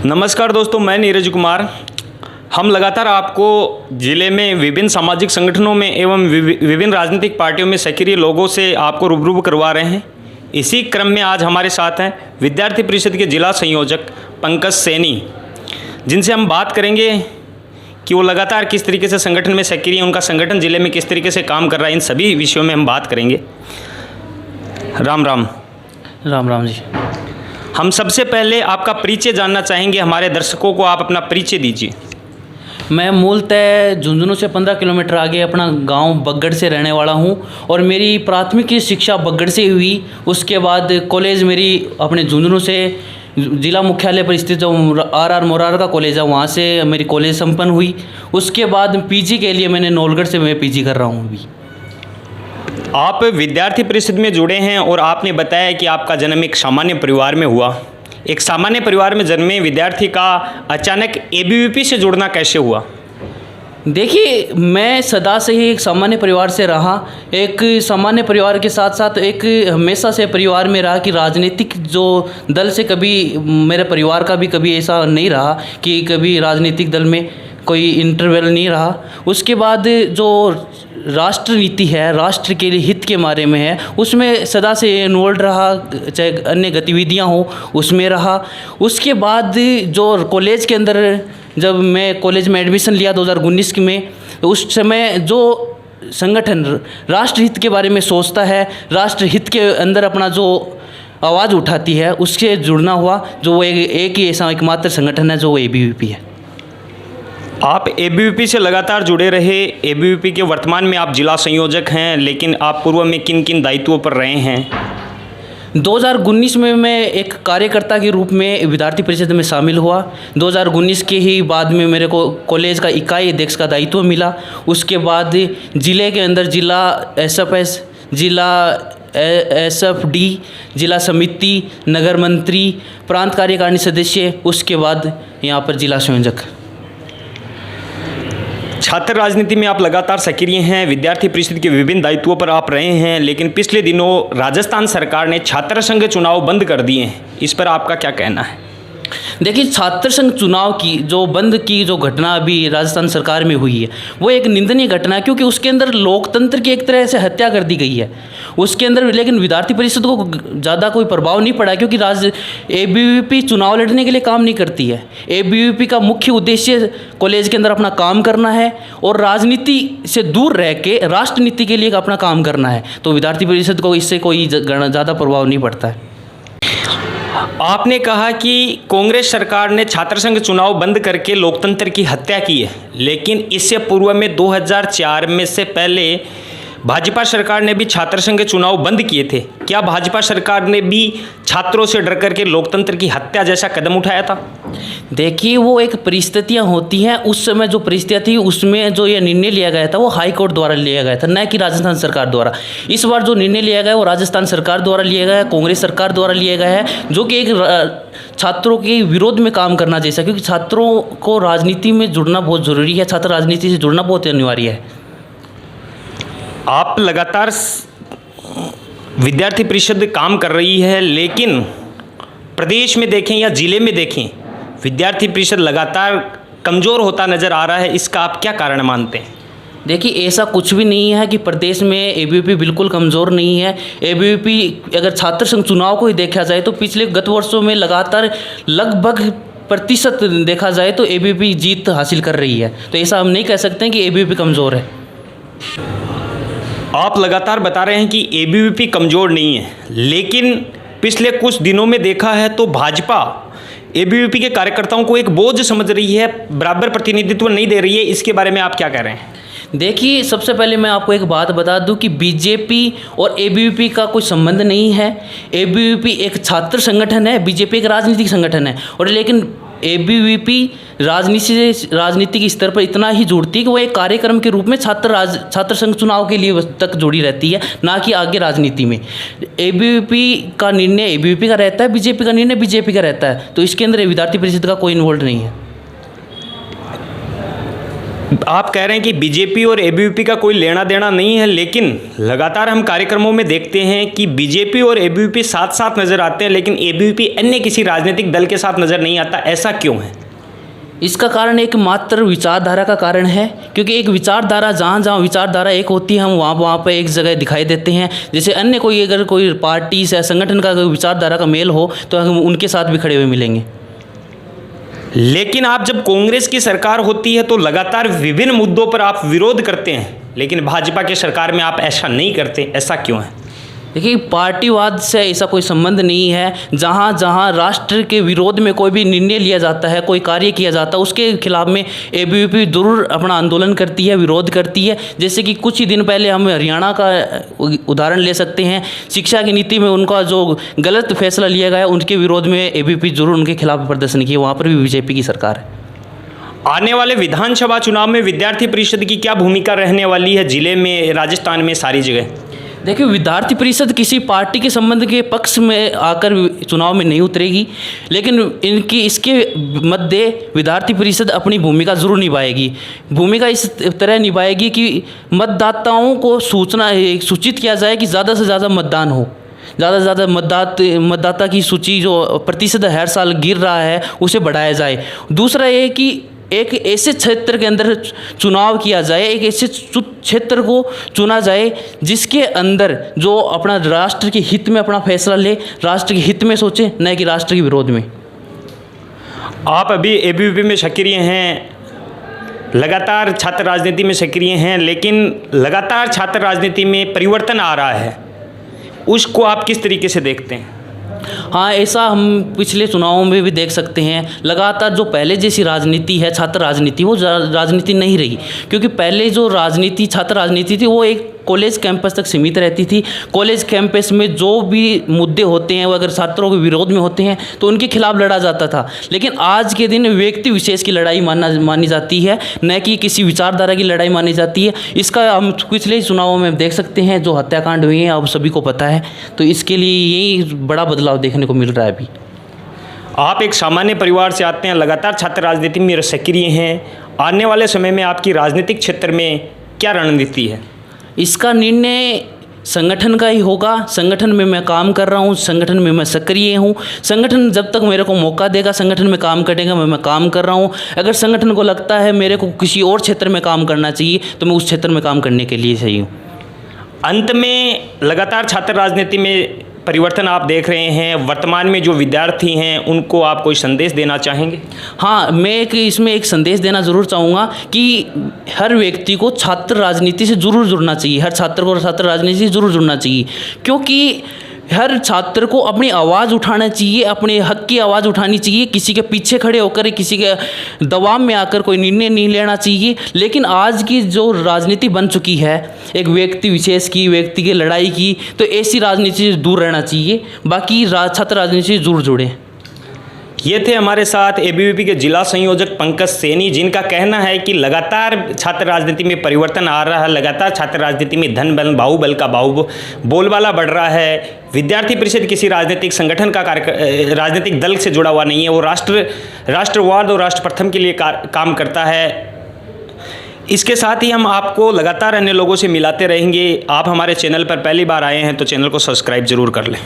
नमस्कार दोस्तों, मैं नीरज कुमार। हम लगातार आपको ज़िले में विभिन्न सामाजिक संगठनों में एवं विभिन्न राजनीतिक पार्टियों में सक्रिय लोगों से आपको रूबरू करवा रहे हैं। इसी क्रम में आज हमारे साथ हैं विद्यार्थी परिषद के जिला संयोजक पंकज सैनी, जिनसे हम बात करेंगे कि वो लगातार किस तरीके से संगठन में सक्रिय हैं, उनका संगठन ज़िले में किस तरीके से काम कर रहा है। इन सभी विषयों में हम बात करेंगे। राम राम। राम राम जी। हम सबसे पहले आपका परिचय जानना चाहेंगे। हमारे दर्शकों को आप अपना परिचय दीजिए। मैं मूलतः झुंझुनू से 15 किलोमीटर आगे अपना गांव बगड़ से रहने वाला हूं और मेरी प्राथमिक की शिक्षा बगड़ से हुई। उसके बाद कॉलेज मेरी अपने झुंझुनू से जिला मुख्यालय पर स्थित जो आर मोरार का कॉलेज है वहां से मेरी कॉलेज संपन्न हुई। उसके बाद पीजी के लिए मैंने नौलगढ़ से मैं पीजी कर रहा हूं अभी। आप विद्यार्थी परिषद में जुड़े हैं और आपने बताया कि आपका जन्म एक सामान्य परिवार में हुआ। एक सामान्य परिवार में जन्मे विद्यार्थी का अचानक एबीवीपी से जुड़ना कैसे हुआ? देखिए, मैं सदा से ही एक सामान्य परिवार से रहा। एक सामान्य परिवार के साथ साथ एक हमेशा से परिवार में रहा कि राजनीतिक जो दल से कभी मेरे परिवार का भी कभी ऐसा नहीं रहा कि कभी राजनीतिक दल में कोई इंटरवल नहीं रहा। उसके बाद जो राष्ट्र नीति है, राष्ट्र के हित के बारे में है, उसमें सदा से इन्वॉल्व रहा, चाहे अन्य गतिविधियां हो उसमें रहा। उसके बाद जो कॉलेज के अंदर जब मैं कॉलेज में एडमिशन लिया 2019 में, तो उस समय जो संगठन राष्ट्रहित के बारे में सोचता है, राष्ट्रहित के अंदर अपना जो आवाज़ उठाती है, उससे जुड़ना हुआ। जो वो एक ही ऐसा एकमात्र संगठन है जो एबीवीपी है। आप एबीवीपी से लगातार जुड़े रहे। एबीवीपी के वर्तमान में आप जिला संयोजक हैं, लेकिन आप पूर्व में किन किन दायित्वों पर रहे हैं? 2019 में मैं एक कार्यकर्ता के रूप में विद्यार्थी परिषद में शामिल हुआ। 2019 के ही बाद में मेरे को कॉलेज का इकाई अध्यक्ष का दायित्व मिला। उसके बाद ज़िले के अंदर जिला एसएफएस, जिला एसएफडी, जिला समिति, नगर मंत्री, प्रांत कार्यकारिणी सदस्य, उसके बाद यहाँ पर जिला संयोजक। छात्र राजनीति में आप लगातार सक्रिय हैं। विद्यार्थी परिषद के विभिन्न दायित्वों पर आप रहे हैं, लेकिन पिछले दिनों राजस्थान सरकार ने छात्र संघ चुनाव बंद कर दिए हैं। इस पर आपका क्या कहना है? देखिए, छात्र संघ चुनाव की जो बंद की जो घटना अभी राजस्थान सरकार में हुई है, वो एक निंदनीय घटना है, क्योंकि उसके अंदर लोकतंत्र की एक तरह से हत्या कर दी गई है उसके अंदर। लेकिन विद्यार्थी परिषद को ज़्यादा कोई प्रभाव नहीं पड़ा, क्योंकि एबीवीपी चुनाव लड़ने के लिए काम नहीं करती है। एबीवीपी का मुख्य उद्देश्य कॉलेज के अंदर अपना काम करना है और राजनीति से दूर रह के राष्ट्र नीति के लिए अपना काम करना है। तो विद्यार्थी परिषद को इससे कोई ज़्यादा प्रभाव नहीं पड़ता है। आपने कहा कि कांग्रेस सरकार ने छात्र संघ चुनाव बंद करके लोकतंत्र की हत्या की है, लेकिन इससे पूर्व में 2004 में से पहले भाजपा सरकार ने भी छात्र संघ के चुनाव बंद किए थे। क्या भाजपा सरकार ने भी छात्रों से डर करके लोकतंत्र की हत्या जैसा कदम उठाया था? देखिए, वो एक परिस्थितियां होती हैं। उस समय जो परिस्थितियां थी उसमें जो ये निर्णय लिया गया था वो हाई कोर्ट द्वारा लिया गया था, न कि राजस्थान सरकार द्वारा। इस बार जो निर्णय लिया गया वो राजस्थान सरकार द्वारा लिया गया है, कांग्रेस सरकार द्वारा लिया गया है, जो कि एक छात्रों के विरोध में काम करना जैसा, क्योंकि छात्रों को राजनीति में जुड़ना बहुत ज़रूरी है। छात्र राजनीति से जुड़ना बहुत अनिवार्य है। आप लगातार विद्यार्थी परिषद काम कर रही है, लेकिन प्रदेश में देखें या ज़िले में देखें, विद्यार्थी परिषद लगातार कमज़ोर होता नज़र आ रहा है। इसका आप क्या कारण मानते हैं? देखिए, ऐसा कुछ भी नहीं है कि प्रदेश में एबीवीपी बिल्कुल कमज़ोर नहीं है। एबीवीपी अगर छात्र संघ चुनाव को ही देखा जाए तो पिछले गत वर्षों में लगातार लगभग प्रतिशत देखा जाए तो एबीवीपी जीत हासिल कर रही है। तो ऐसा हम नहीं कह सकते हैं कि एबीवीपी कमज़ोर है। आप लगातार बता रहे हैं कि एबीवीपी कमज़ोर नहीं है, लेकिन पिछले कुछ दिनों में देखा है तो भाजपा एबीवीपी के कार्यकर्ताओं को एक बोझ समझ रही है, बराबर प्रतिनिधित्व नहीं दे रही है। इसके बारे में आप क्या कह रहे हैं? देखिए, सबसे पहले मैं आपको एक बात बता दूं कि बीजेपी और एबीवीपी का कोई संबंध नहीं है। एबीवीपी एक छात्र संगठन है, बीजेपी एक राजनीतिक संगठन है। और लेकिन एबीवीपी राजनीतिक स्तर पर इतना ही जुड़ती है कि वो एक कार्यक्रम के रूप में छात्र संघ चुनाव के लिए तक जुड़ी रहती है, ना कि आगे राजनीति में। एबीवीपी का निर्णय एबीवीपी का रहता है, बीजेपी का निर्णय बीजेपी का रहता है। तो इसके अंदर विद्यार्थी परिषद का कोई इन्वॉल्व नहीं है। आप कह रहे हैं कि बीजेपी और एबीवीपी का कोई लेना देना नहीं है, लेकिन लगातार हम कार्यक्रमों में देखते हैं कि बीजेपी और एबीवीपी साथ साथ नज़र आते हैं, लेकिन एबीवीपी अन्य किसी राजनीतिक दल के साथ नज़र नहीं आता। ऐसा क्यों है? इसका कारण एक मात्र विचारधारा का कारण है, क्योंकि एक विचारधारा जहाँ जहाँ विचारधारा एक होती है हम वहाँ पर एक जगह दिखाई देते हैं। जैसे अन्य कोई अगर कोई पार्टी या संगठन का कोई विचारधारा का मेल हो तो हम उनके साथ भी खड़े हुए मिलेंगे। लेकिन आप जब कांग्रेस की सरकार होती है तो लगातार विभिन्न मुद्दों पर आप विरोध करते हैं, लेकिन भाजपा की सरकार में आप ऐसा नहीं करते। ऐसा क्यों है? देखिए, पार्टीवाद से ऐसा कोई संबंध नहीं है। जहाँ जहाँ राष्ट्र के विरोध में कोई भी निर्णय लिया जाता है, कोई कार्य किया जाता है, उसके खिलाफ में एबीवीपी ज़रूर अपना आंदोलन करती है, विरोध करती है। जैसे कि कुछ ही दिन पहले हम हरियाणा का उदाहरण ले सकते हैं। शिक्षा की नीति में उनका जो गलत फैसला लिया गया, उनके विरोध में एबीवीपी ज़रूर उनके खिलाफ प्रदर्शन किए। वहाँ पर भी बीजेपी की सरकार है। आने वाले विधानसभा चुनाव में विद्यार्थी परिषद की क्या भूमिका रहने वाली है जिले में, राजस्थान में, सारी जगह? देखिए, विद्यार्थी परिषद किसी पार्टी के संबंध के पक्ष में आकर चुनाव में नहीं उतरेगी, लेकिन इसके मध्य विद्यार्थी परिषद अपनी भूमिका ज़रूर निभाएगी। भूमिका इस तरह निभाएगी कि मतदाताओं को सूचित किया जाए कि ज़्यादा से ज़्यादा मतदान हो, ज़्यादा से ज़्यादा मतदाता की सूची जो प्रतिशत हर साल गिर रहा है उसे बढ़ाया जाए। दूसरा ये कि एक ऐसे क्षेत्र के अंदर चुनाव किया जाए, एक ऐसे क्षेत्र को चुना जाए जिसके अंदर जो अपना राष्ट्र के हित में अपना फैसला ले, राष्ट्र के हित में सोचे, न कि राष्ट्र के विरोध में। आप अभी एबीवीपी में सक्रिय हैं, लगातार छात्र राजनीति में सक्रिय हैं, लेकिन लगातार छात्र राजनीति में परिवर्तन आ रहा है, उसको आप किस तरीके से देखते हैं? हाँ, ऐसा हम पिछले चुनावों में भी देख सकते हैं। लगातार जो पहले जैसी राजनीति है, छात्र राजनीति, वो राजनीति नहीं रही। क्योंकि पहले जो राजनीति, छात्र राजनीति थी, वो एक कॉलेज कैंपस तक सीमित रहती थी। कॉलेज कैंपस में जो भी मुद्दे होते हैं वो अगर छात्रों के विरोध में होते हैं तो उनके खिलाफ लड़ा जाता था। लेकिन आज के दिन व्यक्ति विशेष की लड़ाई मानी जाती है, न कि किसी विचारधारा की लड़ाई मानी जाती है। इसका हम पिछले चुनावों में देख सकते हैं, जो हत्याकांड हुए हैं अब सभी को पता है। तो इसके लिए यही बड़ा बदलाव देखने को मिल रहा है अभी। आप एक सामान्य परिवार से आते हैं, लगातार छात्र राजनीति में सक्रिय हैं। आने वाले समय में आपकी राजनीतिक क्षेत्र में क्या रणनीति है? इसका निर्णय संगठन का ही होगा। संगठन में मैं काम कर रहा हूँ, संगठन में मैं सक्रिय हूँ। संगठन जब तक मेरे को मौका देगा संगठन में काम करेगा, मैं काम कर रहा हूँ। अगर संगठन को लगता है मेरे को किसी और क्षेत्र में काम करना चाहिए तो मैं उस क्षेत्र में काम करने के लिए सही हूँ। अंत में लगातार छात्र राजनीति में परिवर्तन आप देख रहे हैं, वर्तमान में जो विद्यार्थी हैं उनको आप कोई संदेश देना चाहेंगे? हाँ, मैं इसमें एक संदेश देना ज़रूर चाहूँगा कि हर व्यक्ति को छात्र राजनीति से ज़रूर जुड़ना चाहिए। हर छात्र को छात्र राजनीति से ज़रूर जुड़ना चाहिए, क्योंकि हर छात्र को अपनी आवाज़ उठाना चाहिए, अपने हक की आवाज़ उठानी चाहिए। किसी के पीछे खड़े होकर, किसी के दबाव में आकर कोई निर्णय नहीं लेना चाहिए। लेकिन आज की जो राजनीति बन चुकी है, एक व्यक्ति विशेष की, व्यक्ति की लड़ाई की, तो ऐसी राजनीति से दूर रहना चाहिए। बाकी छात्र राजनीति से ज़रूर जुड़े। ये थे हमारे साथ एबीवीपी के जिला संयोजक पंकज सैनी, जिनका कहना है कि लगातार छात्र राजनीति में परिवर्तन आ रहा है, लगातार छात्र राजनीति में धन बल, बाहुबल का बोलबाला बढ़ रहा है। विद्यार्थी परिषद किसी राजनीतिक संगठन का राजनीतिक दल से जुड़ा हुआ नहीं है, वो राष्ट्रवाद और राष्ट्र प्रथम के लिए काम करता है। इसके साथ ही हम आपको लगातार अन्य लोगों से मिलाते रहेंगे। आप हमारे चैनल पर पहली बार आए हैं तो चैनल को सब्सक्राइब जरूर कर लें।